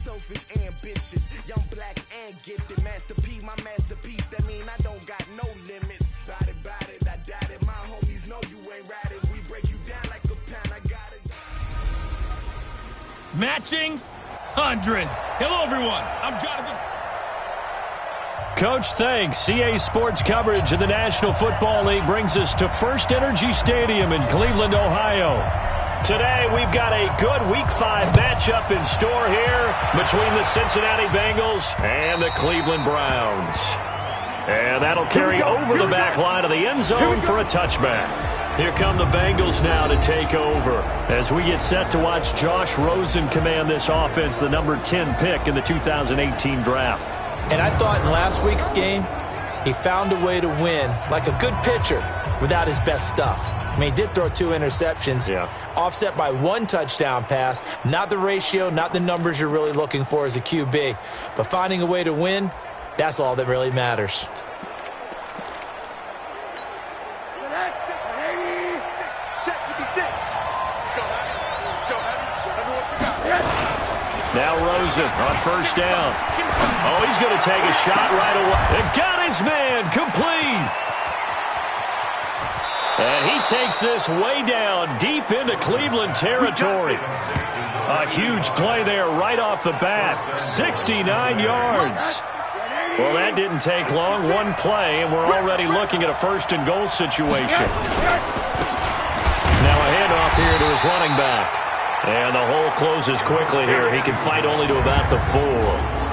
Selfish, ambitious, young, black, and gifted. Master P, my masterpiece. That mean I don't got no limits. Bout it, I doubt it. My homies know you ain't right it. We break you down like a pound. I got it. Matching hundreds. Hello, everyone. I'm Jonathan. Coach, thanks. CA Sports coverage of the National Football League brings us to First Energy Stadium in Cleveland, Ohio. Today, we've got a good Week 5 matchup in store here between the Cincinnati Bengals and the Cleveland Browns. And that'll carry over the back line of the end zone for a touchback. Here come the Bengals now to take over as we get set to watch Josh Rosen command this offense, the number 10 pick in the 2018 draft. And I thought in last week's game, he found a way to win like a good pitcher without his best stuff. I mean, he did throw 2 interceptions, offset by 1 touchdown pass. Not the ratio, not the numbers you're really looking for as a QB. But finding a way to win, that's all that really matters. Now Rosen on first down. Oh, he's going to take a shot right away. And got his man complete. And he takes this way down deep into Cleveland territory. A huge play there right off the bat. 69 yards. Well, that didn't take long. 1 play, and we're already looking at a first-and-goal situation. Now a handoff here to his running back. And the hole closes quickly here. He can fight only to about the 4.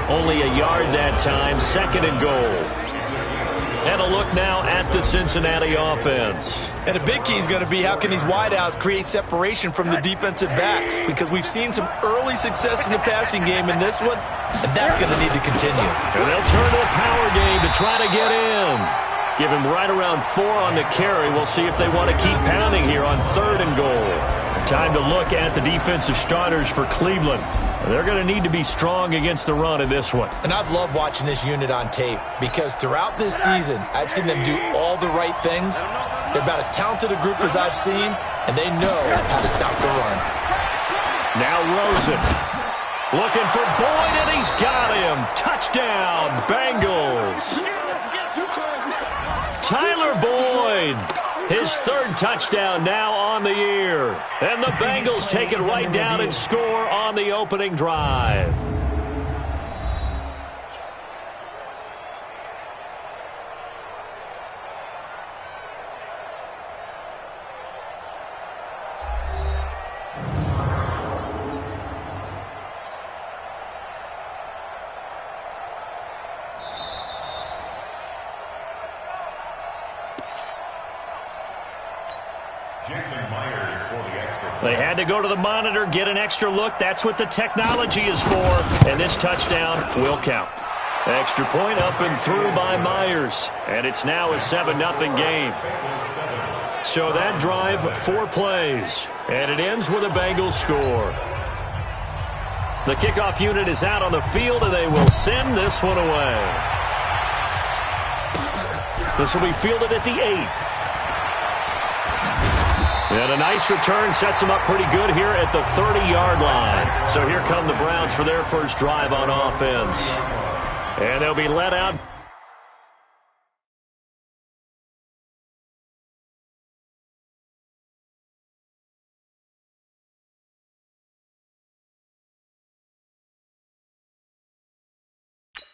Only a yard that time. 2nd and goal. And a look now at the Cincinnati offense. And a big key is going to be how can these wideouts create separation from the defensive backs, because we've seen some early success in the passing game in this one, and that's going to need to continue. And they'll turn to a power game to try to get in. Give him right around 4 on the carry. We'll see if they want to keep pounding here on 3rd and goal. Time to look at the defensive starters for Cleveland. They're going to need to be strong against the run in this one. And I've loved watching this unit on tape, because throughout this season, I've seen them do all the right things. They're about as talented a group as I've seen, and they know how to stop the run. Now Rosen looking for Boyd, and he's got him. Touchdown, Bengals. Tyler Boyd. His 3rd touchdown now on the year. And the Bengals take it right down and score on the opening drive. They had to go to the monitor, get an extra look. That's what the technology is for. And this touchdown will count. Extra point up and through by Myers. And it's now a 7-0 game. So that drive, 4 plays. And it ends with a Bengals score. The kickoff unit is out on the field, and they will send this one away. This will be fielded at the 8. And a nice return sets them up pretty good here at the 30-yard line. So here come the Browns for their first drive on offense. And they'll be let out.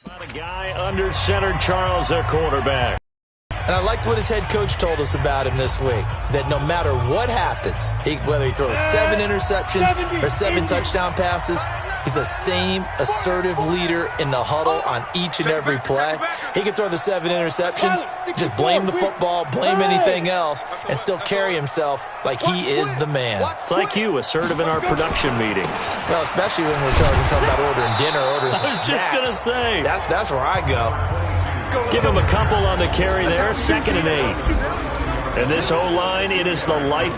About a guy under center, Charles, their quarterback. And I liked what his head coach told us about him this week, that no matter what happens, whether he throws 7 interceptions or 7 touchdown passes, he's the same assertive leader in the huddle on each and every play. He can throw the 7 interceptions, just blame the football, blame anything else, and still carry himself like he is the man. It's like you, assertive in our production meetings. Well, especially when we're talking about ordering dinner, ordering some snacks. I was just going to say. That's where I go. Give him a couple on the carry there, 2nd and 8. And this O-line, it is the life.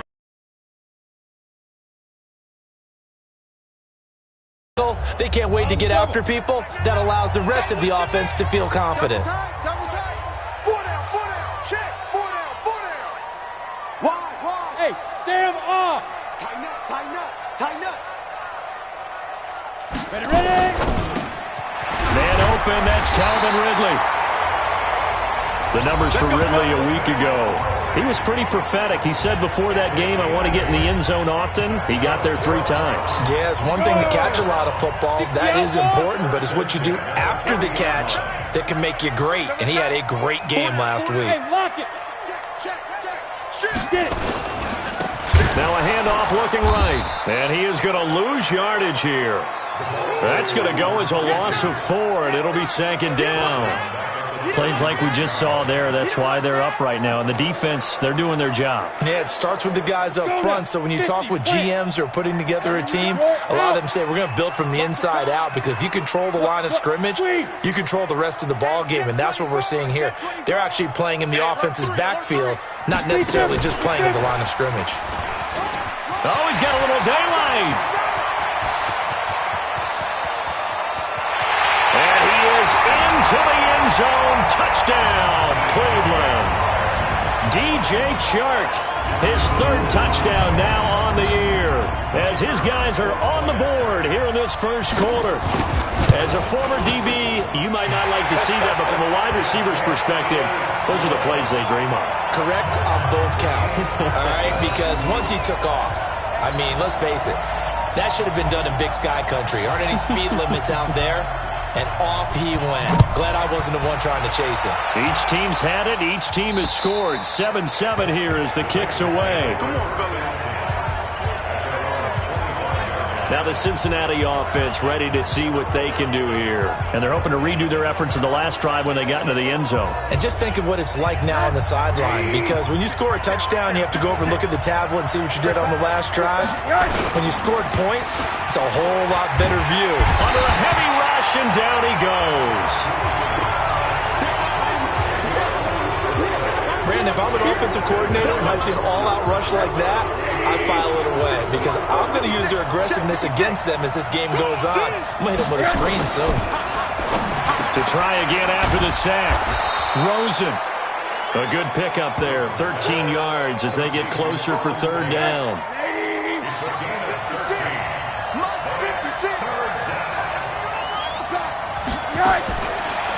They can't wait to get after people. That allows the rest of the offense to feel confident. 4 down, check, 4 down. Wide. Hey, Sam off. Tighten up. Man open, that's Calvin Ridley. The numbers for Ridley a week ago. He was pretty prophetic. He said before that game, I want to get in the end zone often. He got there 3 times. Yeah, it's one thing to catch a lot of footballs. That is important, but it's what you do after the catch that can make you great. And he had a great game last week. Now a handoff looking right. And he is going to lose yardage here. That's going to go as a loss of 4, and it'll be 2nd down. Plays like we just saw there. That's why they're up right now. And the defense, they're doing their job. Yeah, it starts with the guys up front. So when you talk with GMs who are putting together a team, a lot of them say we're going to build from the inside out, because if you control the line of scrimmage, you control the rest of the ball game, and that's what we're seeing here. They're actually playing in the offense's backfield, not necessarily just playing at the line of scrimmage. Oh, he's got a little daylight. And he is into the end zone. Touchdown, Cleveland. DJ Chark, his 3rd touchdown now on the year, as his guys are on the board here in this first quarter. As a former DB, you might not like to see that, but from a wide receiver's perspective, those are the plays they dream of. Correct on both counts, all right? Because once he took off, I mean, let's face it, that should have been done in Big Sky Country. Aren't any speed limits out there? And off he went. Glad I wasn't the one trying to chase him. Each team's had it. Each team has scored. 7-7 here as the kick's away. Now the Cincinnati offense ready to see what they can do here. And they're hoping to redo their efforts in the last drive when they got into the end zone. And just think of what it's like now on the sideline, because when you score a touchdown, you have to go over and look at the tablet and see what you did on the last drive. When you scored points, it's a whole lot better view. Under a heavy rush, and down he goes. Brandon, if I'm an offensive coordinator and I see an all-out rush like that, I file it away, because I'm going to use their aggressiveness against them as this game goes on. I'm going to hit them with a screen soon. To try again after the sack. Rosen. A good pickup there. 13 yards as they get closer for 3rd down.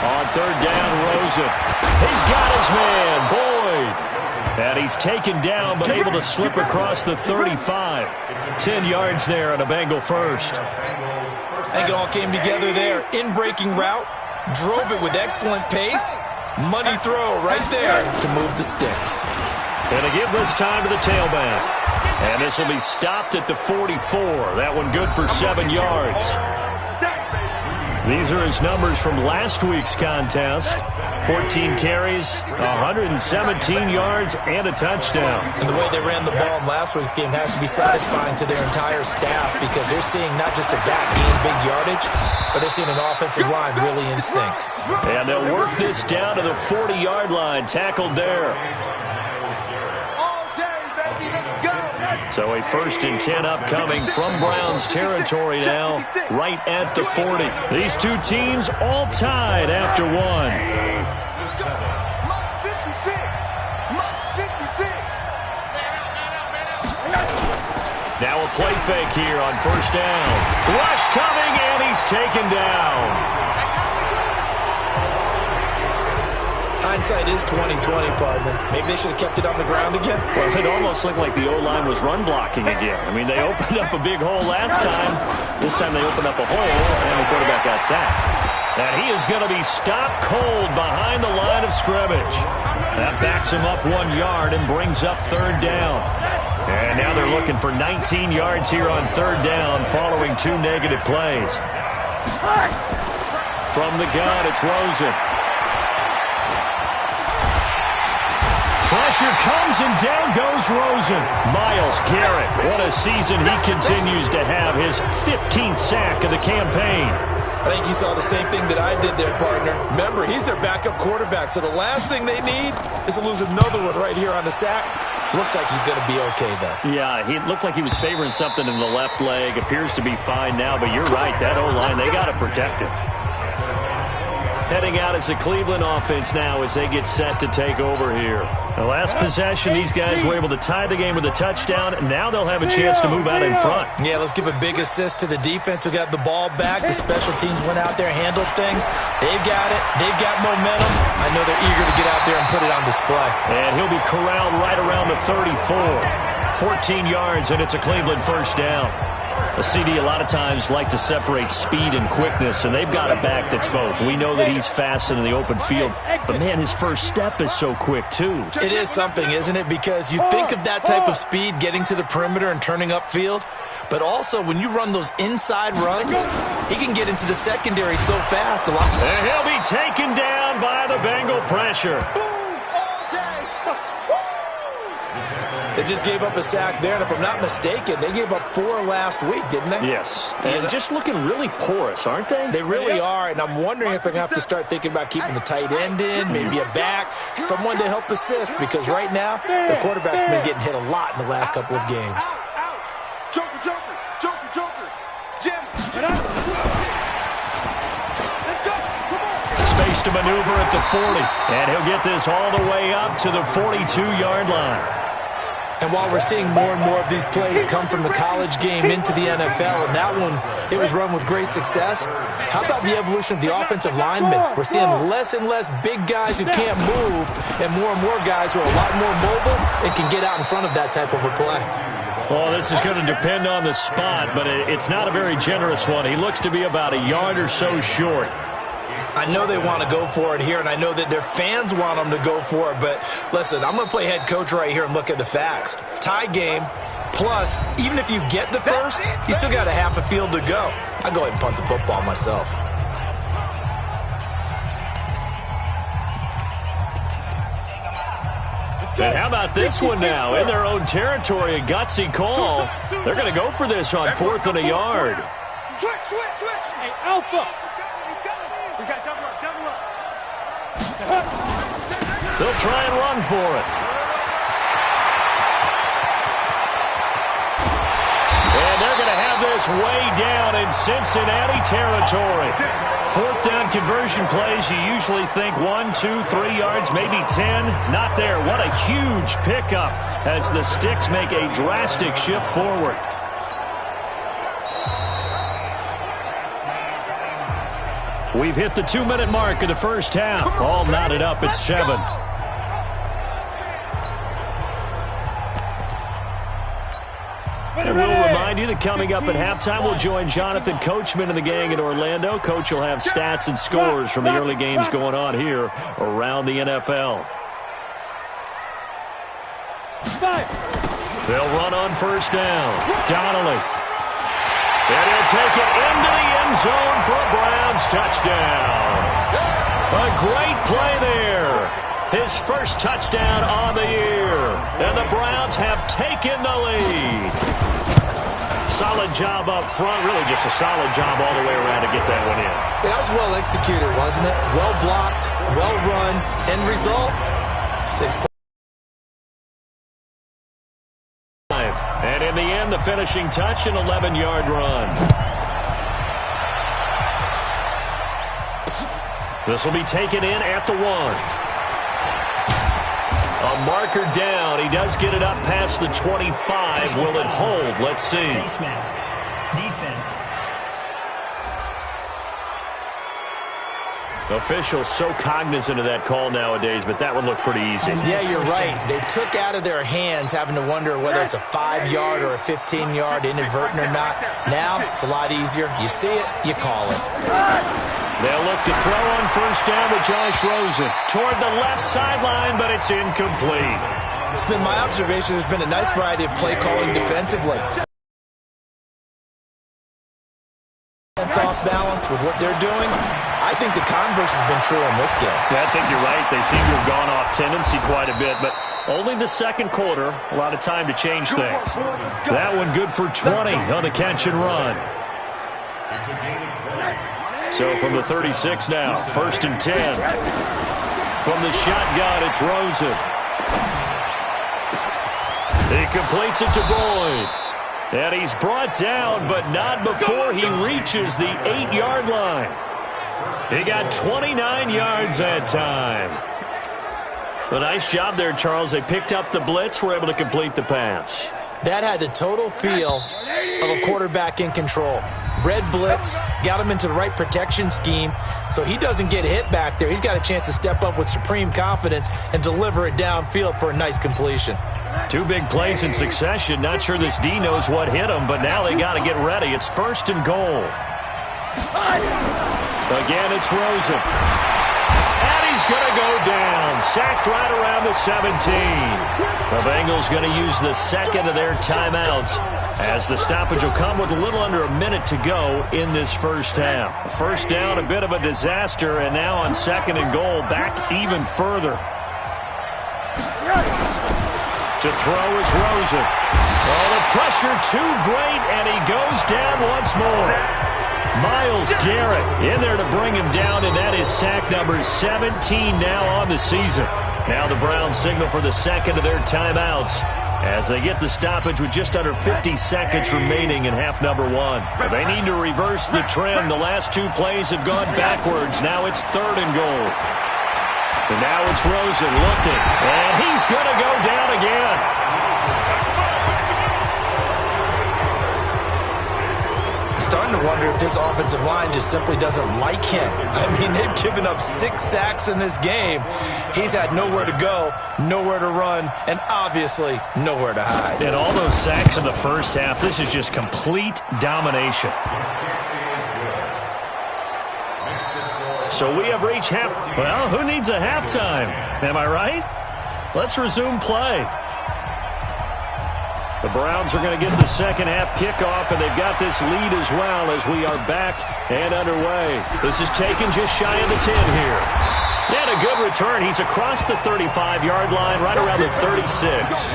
On 3rd down, Rosen. He's got his man, Boyd. And he's taken down, but able to slip across the 35. 10 yards there on a Bengal first. I think it all came together there. In-breaking route, drove it with excellent pace. Money throw right there to move the sticks. And to give this time to the tailback. And this will be stopped at the 44. That one good for 7 yards. These are his numbers from last week's contest. 14 carries, 117 yards, and a touchdown. And the way they ran the ball in last week's game has to be satisfying to their entire staff, because they're seeing not just a back gain big yardage, but they're seeing an offensive line really in sync. And they'll work this down to the 40-yard line, tackled there. So a 1st and 10 upcoming from Browns territory now, right at the 40. These two teams all tied after one. Now a play fake here on 1st down. Rush coming, and he's taken down. Hindsight is 20/20, partner. Maybe they should have kept it on the ground again. Well, it almost looked like the O-line was run blocking again. I mean, they opened up a big hole last time. This time they opened up a hole, and the quarterback got sacked. And he is going to be stopped cold behind the line of scrimmage. That backs him up 1 yard and brings up 3rd down. And now they're looking for 19 yards here on 3rd down following 2 negative plays. From the gun, it's Rosen. Pressure comes, and down goes Rosen. Myles Garrett, what a season he continues to have. His 15th sack of the campaign. I think you saw the same thing that I did there, partner. Remember, he's their backup quarterback, so the last thing they need is to lose another one right here on the sack. Looks like he's going to be okay, though. Yeah, he looked like he was favoring something in the left leg. Appears to be fine now, but you're right. That O-line, they got to protect him. heading out as the Cleveland offense now as they get set to take over here. The last possession, these guys were able to tie the game with a touchdown. Now they'll have a chance to move out in front. Yeah, let's give a big assist to the defense who got the ball back. The special teams went out there, handled things. They've got it. They've got momentum. I know they're eager to get out there and put it on display. And he'll be corralled right around the 34. 14 yards, and it's a Cleveland first down. A CD a lot of times like to separate speed and quickness, and they've got a back that's both. We know that he's fast in the open field, but, man, his first step is so quick, too. It is something, isn't it? Because you think of that type of speed getting to the perimeter and turning upfield, but also when you run those inside runs, he can get into the secondary so fast. And he'll be taken down by the Bengal pressure. They just gave up a sack there, and if I'm not mistaken, they gave up 4 last week, didn't they? Yes. And just looking really porous, aren't they? They really are, and I'm wondering if they're going to have to start thinking about keeping the tight end in, maybe a back, someone to help assist, because right now, the quarterback's been getting hit a lot in the last couple of games. Joker, Joker, Joker, Joker. Jim. Let's go. Come on. Space to maneuver at the 40, and he'll get this all the way up to the 42-yard line. And while we're seeing more and more of these plays come from the college game into the NFL, and that one, it was run with great success, how about the evolution of the offensive linemen? We're seeing less and less big guys who can't move, and more guys who are a lot more mobile and can get out in front of that type of a play. Well, this is going to depend on the spot, but it's not a very generous one. He looks to be about a yard or so short. I know they want to go for it here, and I know that their fans want them to go for it, but listen, I'm going to play head coach right here and look at the facts. Tie game, plus, even if you get the first, you still got a half a field to go. I'll go ahead and punt the football myself. And how about this one now? In their own territory, a gutsy call. They're going to go for this on 4th and a yard. Switch. Hey, Alpha. We got double up. They'll try and run for it. And they're going to have this way down in Cincinnati territory. 4th down conversion plays, you usually think 1, 2, 3 yards, maybe 10. Not there. What a huge pickup as the Sticks make a drastic shift forward. We've hit the 2-minute mark of the first half. All knotted up at 7. And we'll remind you that coming up at halftime, we'll join Jonathan Coachman and the gang in Orlando. Coach will have stats and scores from the early games going on here around the NFL. They'll run on first down. Donnelly. And he'll take it into the end zone for a Browns touchdown. A great play there. His first touchdown on the year. And the Browns have taken the lead. Solid job up front. Really just a solid job all the way around to get that one in. That was well executed, wasn't it? Well blocked, well run. End result, 6 points. And in the end, the finishing touch, an 11-yard run. This will be taken in at the 1. A marker down. He does get it up past the 25. Will it hold? Let's see. Face mask. Defense. Officials so cognizant of that call nowadays, but that one looked pretty easy. Yeah, you're right. They took out of their hands having to wonder whether it's a 5-yard or a 15-yard inadvertent or not. Now, it's a lot easier. You see it, you call it. They'll look to throw on first down with Josh Rosen. Toward the left sideline, but it's incomplete. It's been my observation. There's been a nice variety of play calling defensively. It's off balance with what they're doing. I think the converse has been true in this game. Yeah, I think you're right. They seem to have gone off tendency quite a bit, but only the second quarter. A lot of time to change things. That one good for 20 on the catch and run. So from the 36 now, 1st and 10. From the shotgun, it's Rosen. He completes it to Boyd. And he's brought down, but not before he reaches the 8-yard line. He got 29 yards that time. A nice job there, Charles. They picked up the blitz, were able to complete the pass. That had the total feel of a quarterback in control. Red blitz, got him into the right protection scheme, so he doesn't get hit back there. He's got a chance to step up with supreme confidence and deliver it downfield for a nice completion. 2 big plays in succession. Not sure this D knows what hit him, but now they got to get ready. It's 1st and goal. Again, it's Rosen. And he's going to go down. Sacked right around the 17. The Bengals going to use the second of their timeouts, as the stoppage will come with a little under a minute to go in this first half. First down, a bit of a disaster, and now on 2nd and goal, back even further. To throw is Rosen. Oh, the pressure too great, and he goes down once more. Myles Garrett in there to bring him down, and that is sack number 17 now on the season. Now the Browns signal for the second of their timeouts as they get the stoppage with just under 50 seconds remaining in half number 1. They need to reverse the trend. The last 2 plays have gone backwards. Now it's 3rd and goal. And now it's Rosen looking, and he's going to go down again. I'm starting to wonder if this offensive line just simply doesn't like him. I mean, they've given up 6 sacks in this game. He's had nowhere to go, nowhere to run, and obviously nowhere to hide. And all those sacks in the first half, this is just complete domination. So we have reached half. Well, who needs a halftime? Am I right? Let's resume play. The Browns are going to get the second half kickoff, and they've got this lead as well as we are back and underway. This is taken just shy of the 10 here. And a good return. He's across the 35-yard line, right around the 36.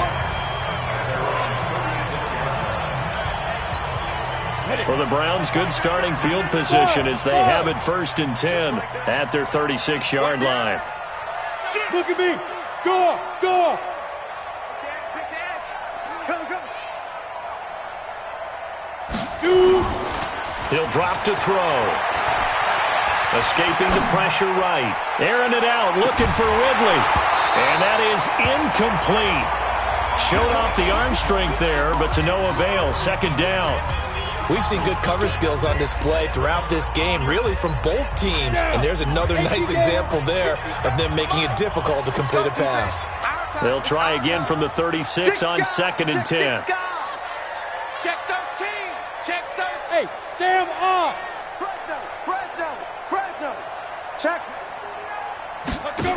For the Browns, good starting field position as they have it 1st and 10 at their 36-yard line. Look at me. Go, go. Shoot. He'll drop to throw. Escaping the pressure right. Airing it out, looking for Ridley. And that is incomplete. Showed off the arm strength there, but to no avail. 2nd down. We've seen good cover skills on display throughout this game, really from both teams. And there's another nice example there of them making it difficult to complete a pass. They'll try again from the 36 on 2nd and 10. Check 13. Check 13. Hey, Sam off. Fresno. Check. Let's go.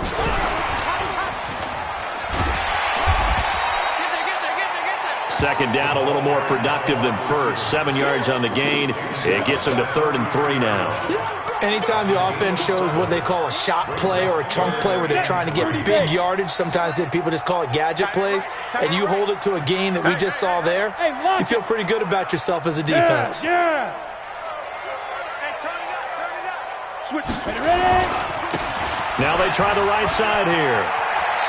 Second down, a little more productive than first. 7 yards on the gain. It gets them to 3rd and 3 now. Anytime the offense shows what they call a shot play or a chunk play where they're trying to get big yardage, sometimes people just call it gadget plays, and you hold it to a gain that we just saw there, you feel pretty good about yourself as a defense. Yeah. Hey, turn it up. Switch. Ready. Now they try the right side here.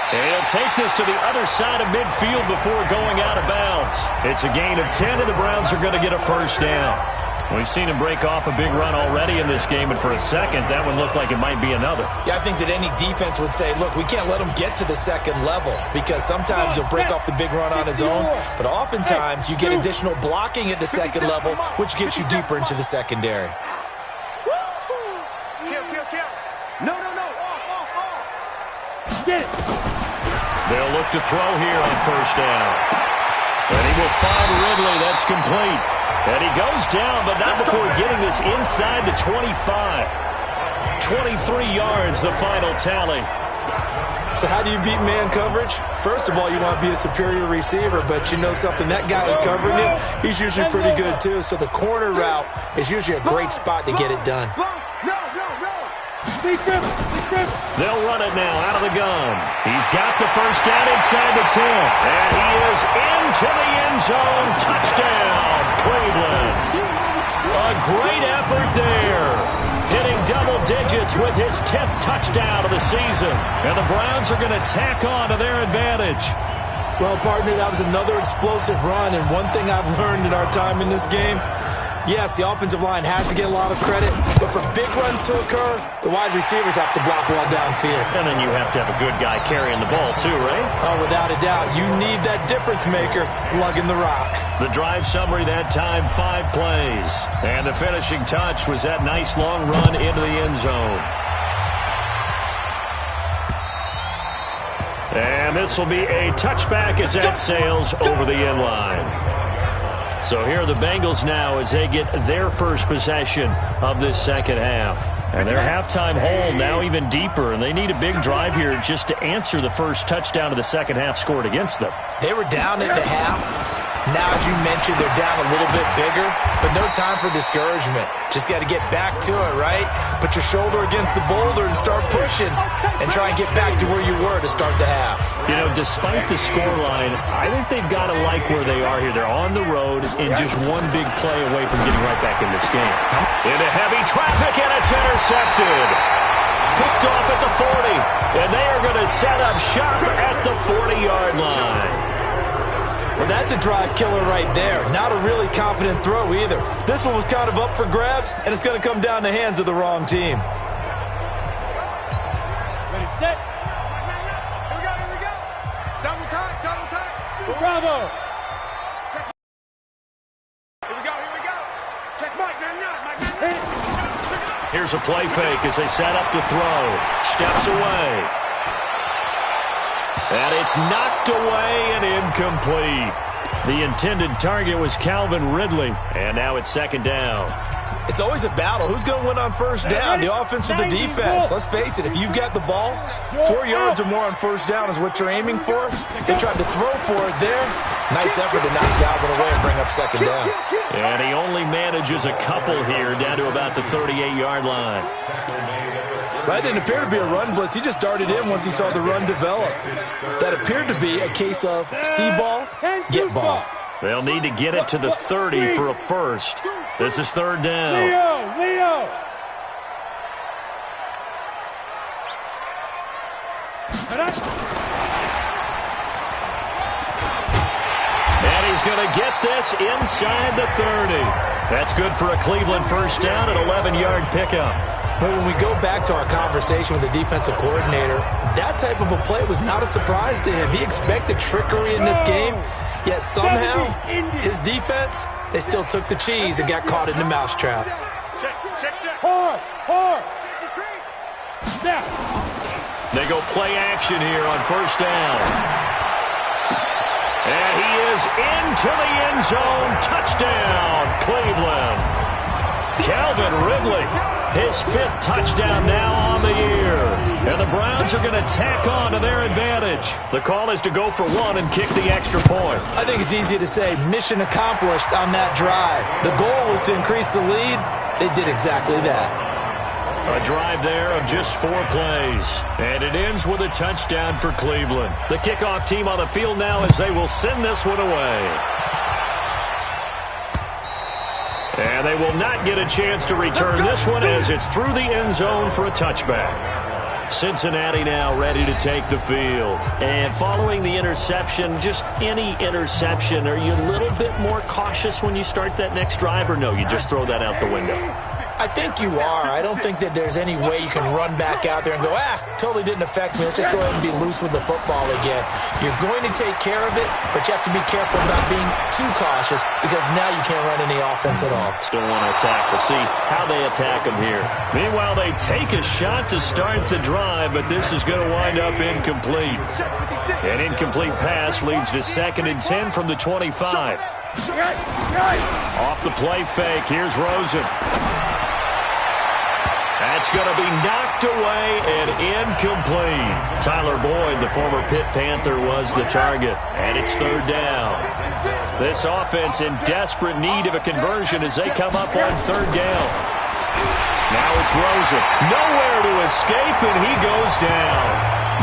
And he'll take this to the other side of midfield before going out of bounds. It's a gain of 10, and the Browns are going to get a first down. We've seen him break off a big run already in this game, and for a second, that one looked like it might be another. Yeah, I think that any defense would say, look, we can't let him get to the second level, because sometimes he'll break off the big run on his own, but oftentimes you get additional blocking at the second level, which gets you deeper into the secondary. Kill. No. Off. Get it. They'll look to throw here on first down. And he will find Ridley. That's complete. And he goes down, but not before getting this inside the 25. 23 yards, the final tally. So how do you beat man coverage? First of all, you want to be a superior receiver, but you know something, that guy who's covering you, he's usually pretty good too. So the corner route is usually a great spot to get it done. They'll run it now out of the gun. He's got the first down inside the 10. And he is into the end zone. Touchdown, Cleveland. A great effort there. Hitting double digits with his 10th touchdown of the season. And the Browns are going to tack on to their advantage. Well, partner, that was another explosive run. And one thing I've learned in our time in this game, Yes, the offensive line has to get a lot of credit, but for big runs to occur, the wide receivers have to block well downfield. And then you have to have a good guy carrying the ball too, right? Oh, without a doubt. You need that difference maker lugging the rock. The drive summary that time, 5 plays. And the finishing touch was that nice long run into the end zone. And this will be a touchback as that sails over the end line. So here are the Bengals now as they get their first possession of this second half. And their halftime hole now even deeper, and they need a big drive here just to answer the first touchdown of the second half scored against them. They were down at the half. Now, as you mentioned, they're down a little bit bigger, but no time for discouragement. Just got to get back to it, right? Put your shoulder against the boulder and start pushing and try and get back to where you were to start the half. You know, despite the scoreline, I think they've got to like where they are here. They're on the road and just one big play away from getting right back in this game. Into heavy traffic, and it's intercepted. Picked off at the 40, and they are going to set up shop at the 40-yard line. Well, that's a drive killer right there. Not a really confident throw either. This one was kind of up for grabs, and it's going to come down the hands of the wrong team. Ready, set. Here we go. Double time. Bravo. Check. Here we go. Check Mike, Mike. Here's a play fake as they set up to throw. Steps away. And it's knocked away and incomplete. The intended target was Calvin Ridley. And now it's second down. It's always a battle. Who's going to win on first down? The offense or the defense? Let's face it, if you've got the ball, 4 yards or more on first down is what you're aiming for. They tried to throw for it there. Nice effort to knock Calvin away and bring up second down. And he only manages a couple here down to about the 38-yard line. That didn't appear to be a run blitz. He just darted in once he saw the run develop. That appeared to be a case of see ball, get ball. They'll need to get it to the 30 for a first. This is third down. Leo. And he's going to get this inside the 30. That's good for a Cleveland first down, an 11-yard pickup. But when we go back to our conversation with the defensive coordinator, that type of a play was not a surprise to him. He expected trickery in this game, yet somehow his defense, they still took the cheese and got caught in the mousetrap. Hard. Now. They go play action here on first down. And he is into the end zone. Touchdown, Cleveland. Calvin Ridley, his 5th touchdown now on the year. And the Browns are going to tack on to their advantage. The call is to go for 1 and kick the extra point. I think it's easy to say mission accomplished on that drive. The goal was to increase the lead. They did exactly that. A drive there of just 4 plays. And it ends with a touchdown for Cleveland. The kickoff team on the field now as they will send this one away. And they will not get a chance to return this one as it's through the end zone for a touchback. Cincinnati now ready to take the field. And following the interception, just any interception, are you a little bit more cautious when you start that next drive, or no, you just throw that out the window? I think you are. I don't think that there's any way you can run back out there and go, totally didn't affect me. Let's just go ahead and be loose with the football again. You're going to take care of it, but you have to be careful about being too cautious because now you can't run any offense at all. Still want to attack. We'll see how they attack them here. Meanwhile, they take a shot to start the drive, but this is going to wind up incomplete. An incomplete pass leads to 2nd and 10 from the 25. Off the play fake, here's Rosen. That's going to be knocked away and incomplete. Tyler Boyd, the former Pitt Panther, was the target. And it's third down. This offense in desperate need of a conversion as they come up on third down. Now it's Rosen. Nowhere to escape, and he goes down.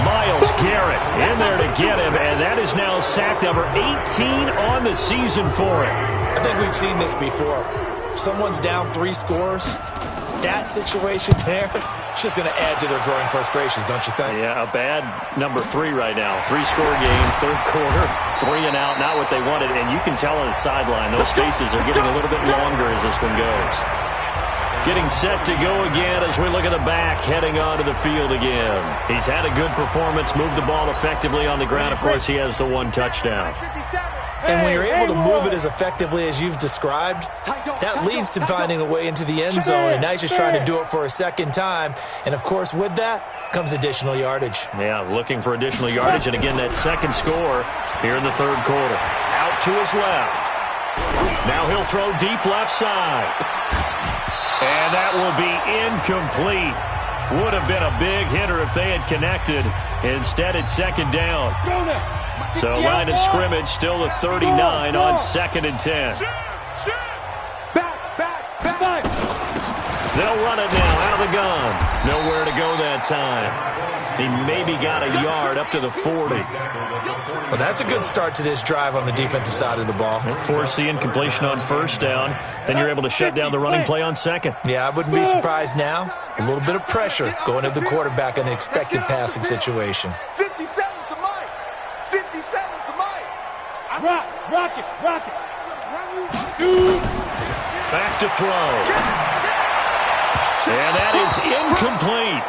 Myles Garrett in there to get him, and that is now sack number 18 on the season for him. I think we've seen this before. Someone's down 3 scores. that situation there, it's just going to add to their growing frustrations, don't you think? Yeah, a bad number 3 right now. 3-score game, third quarter, 3 and out, not what they wanted. And you can tell on the sideline, those faces are getting a little bit longer as this one goes. Getting set to go again as we look at the back, heading onto the field again. He's had a good performance, moved the ball effectively on the ground. Of course, he has the 1 touchdown. And when you're able to move it as effectively as you've described, that leads to finding a way into the end zone. And now he's just trying to do it for a second time. And, of course, with that comes additional yardage. Yeah, looking for additional yardage. And, again, that second score here in the third quarter. Out to his left. Now he'll throw deep left side. And that will be incomplete. Would have been a big hitter if they had connected. Instead, it's second down. So line of scrimmage still the 39 on 2nd and 10. Back. They'll run it now out of the gun. Nowhere to go that time. He maybe got a yard up to the 40. Well, that's a good start to this drive on the defensive side of the ball. Force the incompletion on first down. Then you're able to shut down the running play on second. Yeah, I wouldn't be surprised now. A little bit of pressure going to the quarterback in an expected passing situation. 57's the mic. 57's the mic. Rock it. Back to throw. And that is incomplete.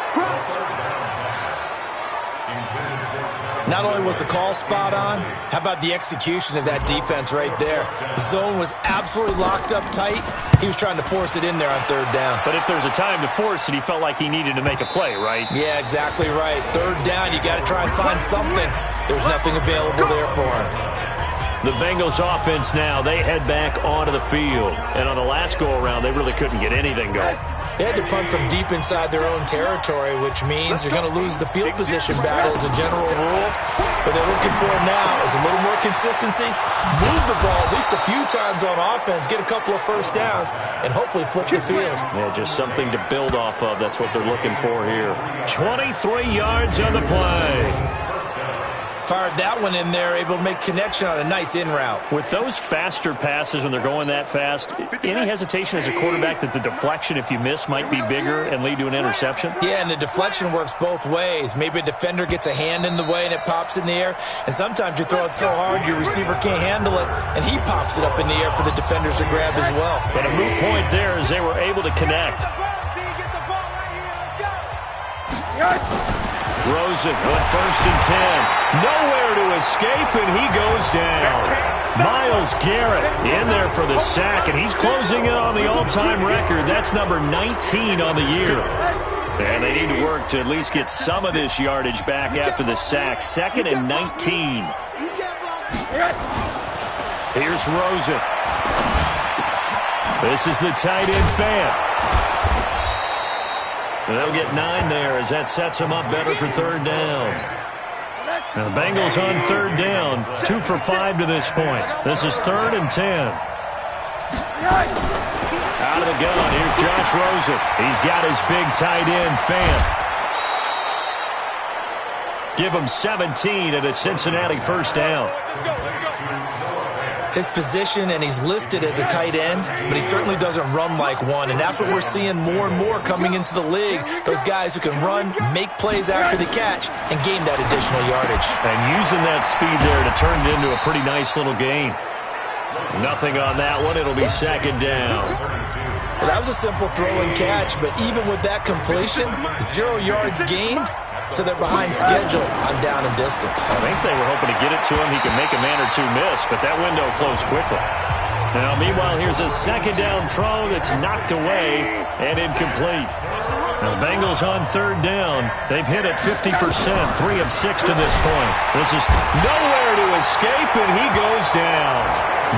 Not only was the call spot on, how about the execution of that defense right there? The zone was absolutely locked up tight. He was trying to force it in there on third down. But if there's a time to force it, he felt like he needed to make a play, right? Yeah, exactly right. Third down, you got to try and find something. There's nothing available there for him. The Bengals offense now, they head back onto the field. And on the last go-around, they really couldn't get anything going. They had to punt from deep inside their own territory, which means you're going to lose the field position battle as a general rule. What they're looking for now is a little more consistency, move the ball at least a few times on offense, get a couple of first downs, and hopefully flip the field. Yeah, just something to build off of. That's what they're looking for here. 23 yards on the play. Fired that one in there, able to make connection on a nice in route. With those faster passes when they're going that fast, any hesitation as a quarterback that the deflection, if you miss, might be bigger and lead to an interception? Yeah, and the deflection works both ways. Maybe a defender gets a hand in the way and it pops in the air, and sometimes you throw it so hard your receiver can't handle it, and he pops it up in the air for the defenders to grab as well. But a moot point there as they were able to connect. Rosen on 1st and 10. Nowhere to escape, and he goes down. Myles Garrett in there for the sack, and he's closing in on the all-time record. That's number 19 on the year. And they need to work to at least get some of this yardage back after the sack. 2nd and 19. Here's Rosen. This is the tight end fan. And they'll get 9 there as that sets them up better for third down. Now the Bengals on third down, 2 for 5 to this point. This is 3rd and 10. Out of the gun, here's Josh Rosen. He's got his big tight end fan. Give him 17 at a Cincinnati first down. His position, and he's listed as a tight end, but he certainly doesn't run like one, and that's what we're seeing more and more coming into the league. Those guys who can run, make plays after the catch, and gain that additional yardage. And using that speed there to turn it into a pretty nice little gain. Nothing on that one. It'll be 2nd down. Well, that was a simple throw and catch, but even with that completion, 0 yards gained. So they're behind schedule on down and distance. I think they were hoping to get it to him. He could make a man or two miss, but that window closed quickly. Now, meanwhile, here's a 2nd down throw that's knocked away and incomplete. Now, the Bengals on third down. They've hit it 50%, 3 of 6 to this point. This is nowhere to escape, and he goes down.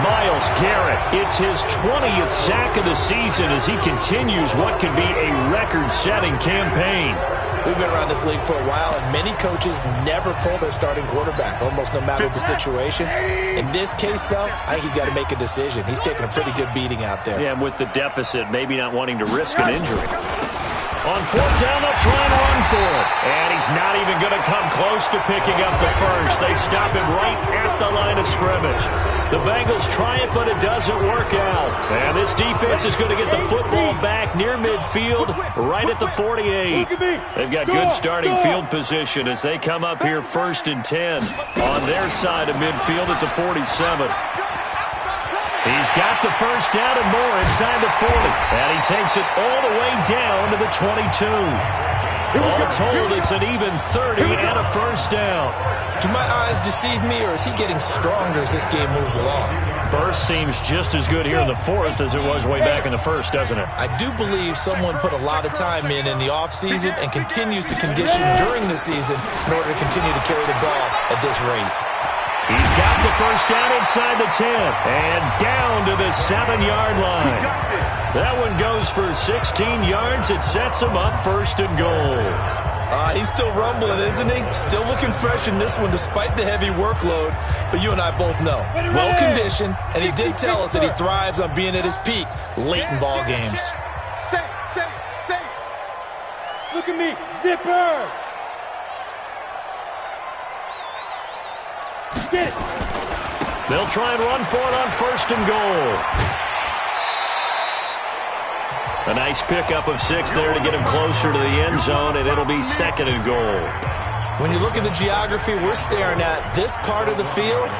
Myles Garrett, it's his 20th sack of the season as he continues what could be a record-setting campaign. We've been around this league for a while, and many coaches never pull their starting quarterback, almost no matter the situation. In this case, though, I think he's got to make a decision. He's taking a pretty good beating out there. Yeah, and with the deficit, maybe not wanting to risk an injury. On 4th down, they'll try and run for him. And he's not even going to come close to picking up the first. They stop him right at the line of scrimmage. The Bengals try it, but it doesn't work out. And this defense is going to get the football back near midfield, right at the 48. They've got good starting field position as they come up here 1st and 10 on their side of midfield at the 47. He's got the first down and more inside the 40. And he takes it all the way down to the 22. All told, it's an even 30 and a first down. Do my eyes deceive me, or is he getting stronger as this game moves along? Burst seems just as good here in the 4th as it was way back in the 1st, doesn't it? I do believe someone put a lot of time in the offseason and continues to condition during the season in order to continue to carry the ball at this rate. He's got the first down inside the 10 and down to the 7-yard line. That one goes for 16 yards. It sets him up 1st and goal. He's still rumbling, isn't he? Still looking fresh in this one despite the heavy workload. But you and I both know, well-conditioned, and he did tell us that he thrives on being at his peak late in ball games. Say. Look at me. Zipper. Get it. They'll try and run for it on 1st and goal. A nice pickup of 6 there to get him closer to the end zone, and it'll be 2nd and goal. When you look at the geography we're staring at, this part of the field,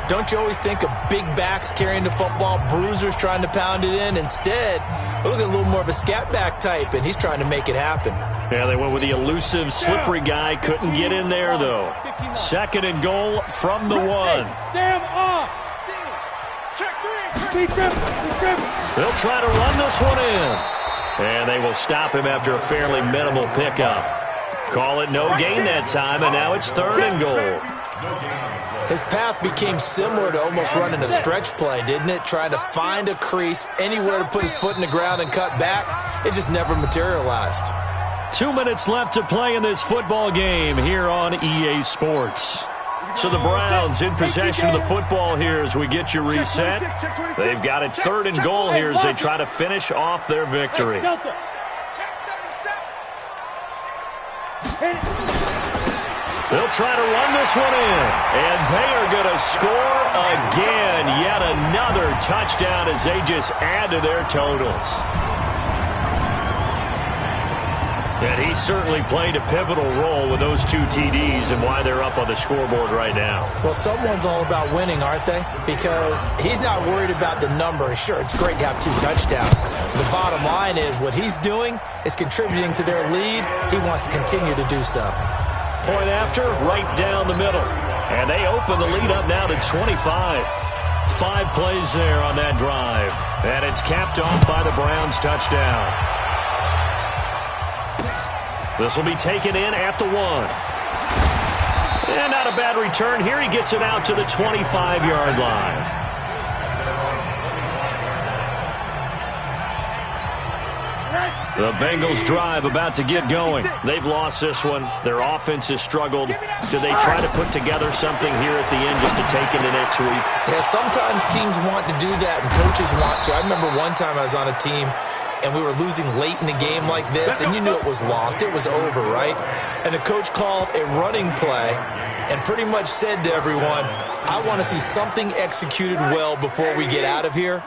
don't you always think of big backs carrying the football, bruisers trying to pound it in? Instead, look at a little more of a scat back type, and he's trying to make it happen. Yeah, they went with the elusive, slippery guy. Couldn't get in there, though. 2nd and goal from the 1. Sam off. Check 3. They'll try to run this one in. And they will stop him after a fairly minimal pickup. Call it no gain that time, and now it's 3rd and goal. His path became similar to almost running a stretch play, didn't it? Trying to find a crease, anywhere to put his foot in the ground and cut back. It just never materialized. 2 minutes left to play in this football game here on EA Sports. So the Browns in possession of the football here as we get you reset. They've got it 3rd and goal here as they try to finish off their victory. They'll try to run this one in, and they are going to score again. Yet another touchdown as they just add to their totals. And he certainly played a pivotal role with those 2 TDs and why they're up on the scoreboard right now. Well, someone's all about winning, aren't they? Because he's not worried about the number. Sure, it's great to have 2 touchdowns. The bottom line is what he's doing is contributing to their lead. He wants to continue to do so. Point after, right down the middle. And they open the lead up now to 25. 5 plays there on that drive. And it's capped off by the Browns touchdown. This will be taken in at the 1. And not a bad return here. He gets it out to the 25-yard line. The Bengals drive about to get going. They've lost this one. Their offense has struggled. Do they try to put together something here at the end just to take into next week? Yeah, sometimes teams want to do that and coaches want to. I remember one time I was on a team and we were losing late in the game like this, and you knew it was lost. It was over, right? And the coach called a running play and pretty much said to everyone, I want to see something executed well before we get out of here.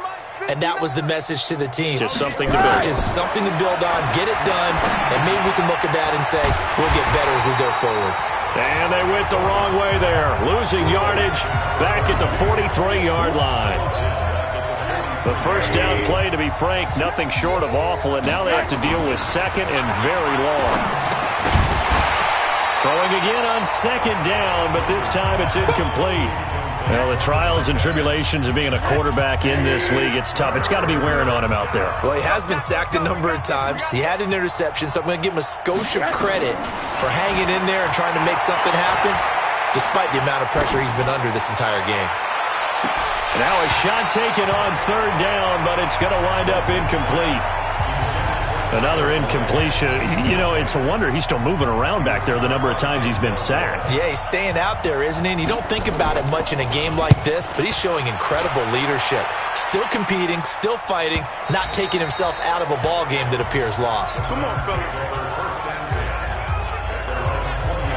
And that was the message to the team. Just something to build. Just something to build on, get it done, and maybe we can look at that and say, we'll get better as we go forward. And they went the wrong way there. Losing yardage back at the 43-yard line. The first down play, to be frank, nothing short of awful, and now they have to deal with 2nd and very long. Throwing again on 2nd down, but this time it's incomplete. Well, the trials and tribulations of being a quarterback in this league, it's tough. It's got to be wearing on him out there. Well, he has been sacked a number of times. He had an interception, so I'm going to give him a skosh of credit for hanging in there and trying to make something happen, despite the amount of pressure he's been under this entire game. Now a shot taken on 3rd down, but it's going to wind up incomplete. Another incompletion. You know, it's a wonder he's still moving around back there the number of times he's been sacked. Yeah, he's staying out there, isn't he? And you don't think about it much in a game like this, but he's showing incredible leadership. Still competing, still fighting, not taking himself out of a ball game that appears lost. Come on, fellas.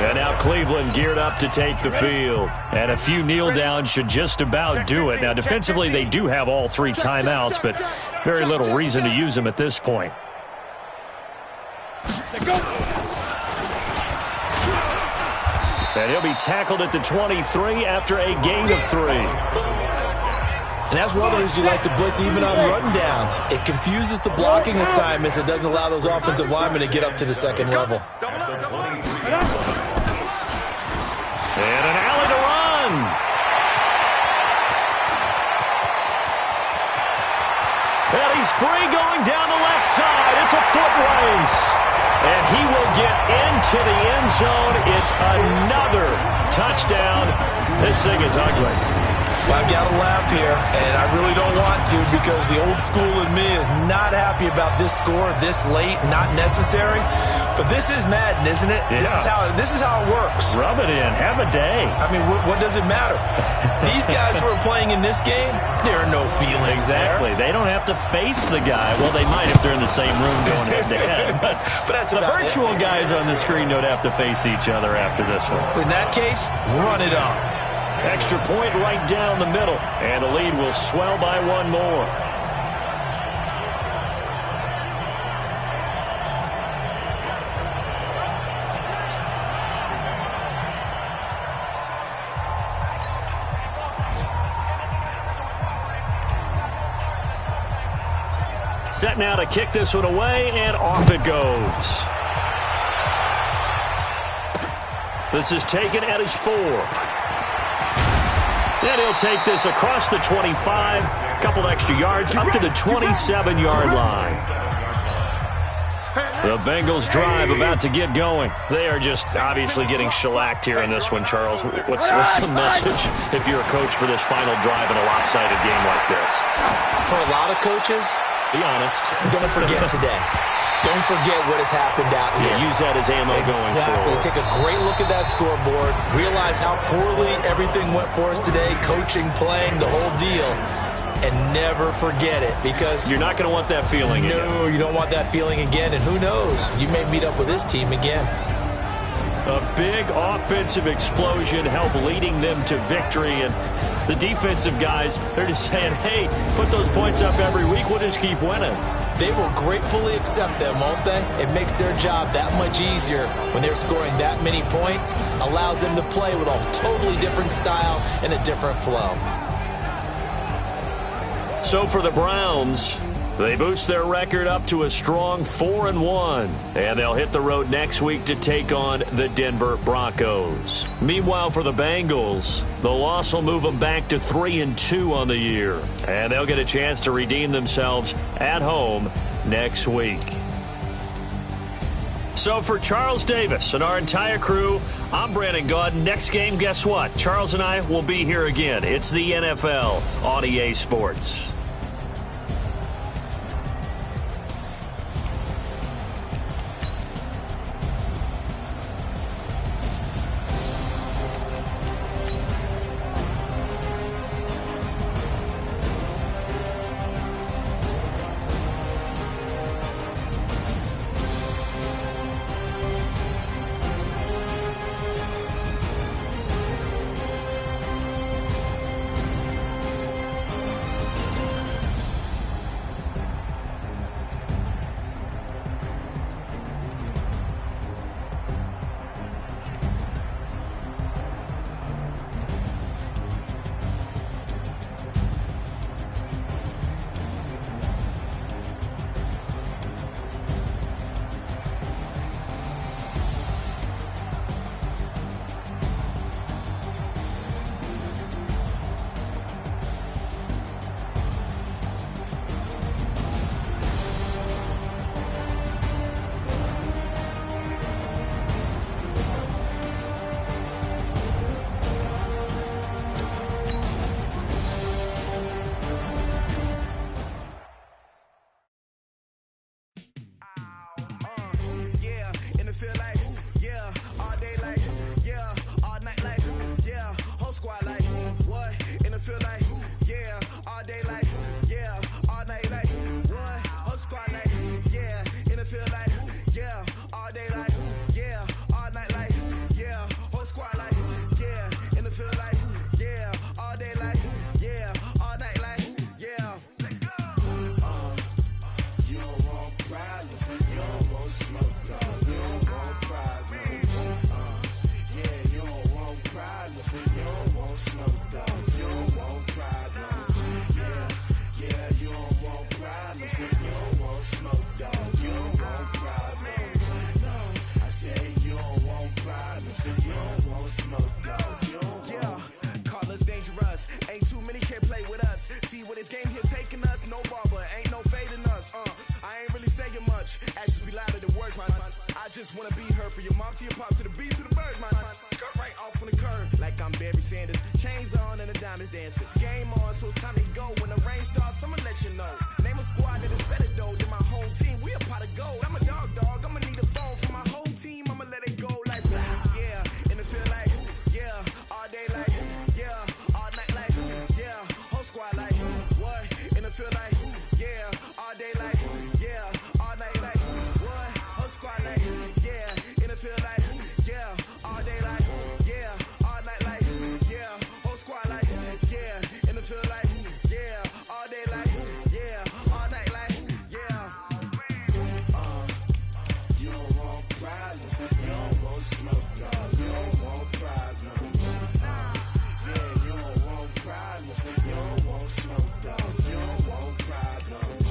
And now Cleveland geared up to take the field. And a few kneel downs should just about do it. Now, defensively, they do have all 3 timeouts, but very little reason to use them at this point. And he'll be tackled at the 23 after a gain of 3. And that's one of the reasons you like to blitz even on run downs. It confuses the blocking assignments. It doesn't allow those offensive linemen to get up to the second level. And an alley to run. And he's free going down the left side. It's a foot race. And he will get into the end zone. It's another touchdown. This thing is ugly. Well, I've got to laugh here, and I really don't want to because the old school in me is not happy about this score this late, not necessary. But this is Madden, isn't it? Yeah. This is how it works. Rub it in. Have a day. I mean, what does it matter? These guys who are playing in this game, there are no feelings Exactly. there. They don't have to face the guy. Well, they might if they're in the same room going head-to-head. But that's the about virtual guys on the screen don't have to face each other after this one. In that case, run it up. Extra point right down the middle. And the lead will swell by 1 more. Set now to kick this one away, and off it goes. This is taken at his 4. And he'll take this across the 25, a couple extra yards, up to the 27-yard line. The Bengals drive about to get going. They are just obviously getting shellacked here in this one, Charles. What's the message if you're a coach for this final drive in a lopsided game like this? For a lot of coaches, be honest. Don't forget today. Don't forget what has happened out here. Yeah, use that as ammo going forward. Take a great look at that scoreboard. Realize how poorly everything went for us today. Coaching, playing, the whole deal. And never forget it because you're not going to want that feeling again. No, you don't want that feeling again. And who knows? You may meet up with this team again. A big offensive explosion helped leading them to victory. And the defensive guys, they're just saying, hey, put those points up every week. We'll just keep winning. They will gratefully accept them, won't they? It makes their job that much easier when they're scoring that many points. Allows them to play with a totally different style and a different flow. So for the Browns, they boost their record up to a strong 4-1. And they'll hit the road next week to take on the Denver Broncos. Meanwhile, for the Bengals, the loss will move them back to 3-2 on the year. And they'll get a chance to redeem themselves at home next week. So for Charles Davis and our entire crew, I'm Brandon Gaudin. Next game, guess what? Charles and I will be here again. It's the NFL on EA Sports. just wanna be heard. For your mom to your pop to the beat to the birds, my cut right off on the curb. Like I'm Barry Sanders, chains on and the diamonds dancing. Game on, so it's time to go. When the rain starts, I'ma let you know. Name a squad that is better though than my home team. We a pot of gold. I'm a dog, I'ma need a bone for my whole team. I'ma let it go like yeah, and it feel like yeah, all day like yeah, all night like yeah, whole squad like what? And it feel like yeah, all day like yeah, all night like what? Whole squad like yeah, and it feel like yeah, all day like yeah, all night like yeah, whole squad like yeah, and it feel like yeah, all day like yeah, all night like yeah. You don't want problems, you don't want smoke, dog. You don't want problems. Yeah, you don't want problems, you don't want smoke, dog. You don't want problems.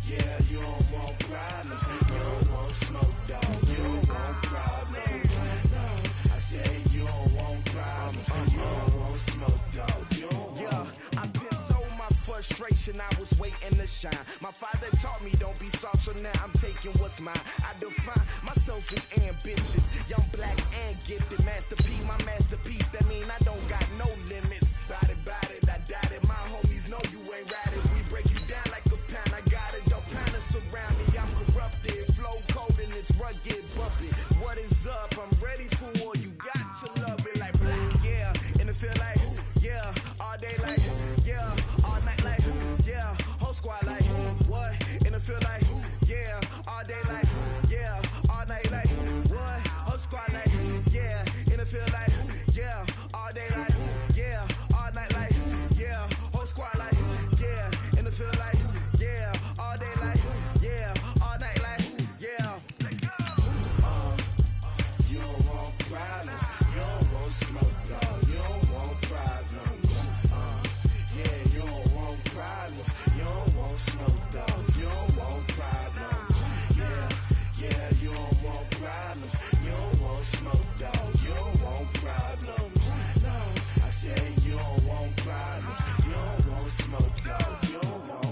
Yeah, you don't want problems, you don't want smoke, dog. You don't want problems. No, I said you don't want problems, you don't want smoke, dog. You don't want. Yeah, I pissed so my frustration, I was waiting to shine. My father taught me don't be soft, so now I'm taking what's mine. I define myself as ambitious, young, black, and gifted. Master P, my masterpiece. That mean I don't got no limits. Bout it, I doubt it. My homies know you ain't ratted. We break you down like a pound. I got it, don't pound us around me. I'm corrupted, flow cold and it's rugged, bumpy. What is up? I'm ready for war. You got to love it like black, yeah. And it feel like yeah, all day like yeah, all night like yeah, whole squad like what? And it feel like yeah, all day like yeah, all night like what? Whole squad like yeah, and it feel like yeah, all day like yeah, all night like yeah, whole squad like yeah, and it feel like yeah, all day like yeah, all night like yeah. You don't want problems, you don't want smoke, dog. You don't want problems. Yeah, you don't want problems, you don't want smoke, dog. You don't want problems. Yeah, you don't want problems, you don't want smoke, dog. You don't want problems. No, I said you don't want problems, you don't want smoke, dog. You don't want.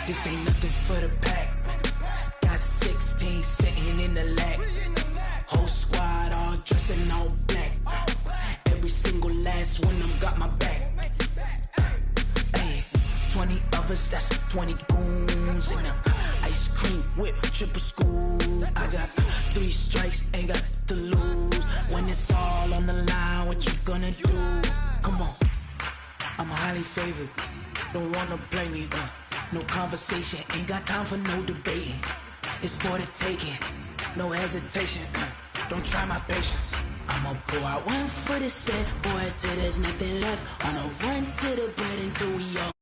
This ain't nothing for the pack. Got 16 sitting in the lap. Whole squad all dressed in all black. Every single last one of them got my back. Hey, 20 of us, that's 20 goons in them. Ice cream whip, triple school. I got 3 strikes, ain't got to lose. When it's all on the line, what you gonna do? Come on, I'm highly favored. Don't wanna blame me, no conversation, ain't got time for no debating. It's for the taking, no hesitation. Don't try my patience. I'ma pour out one for the set, boy, till there's nothing left. On a run to the bread until we all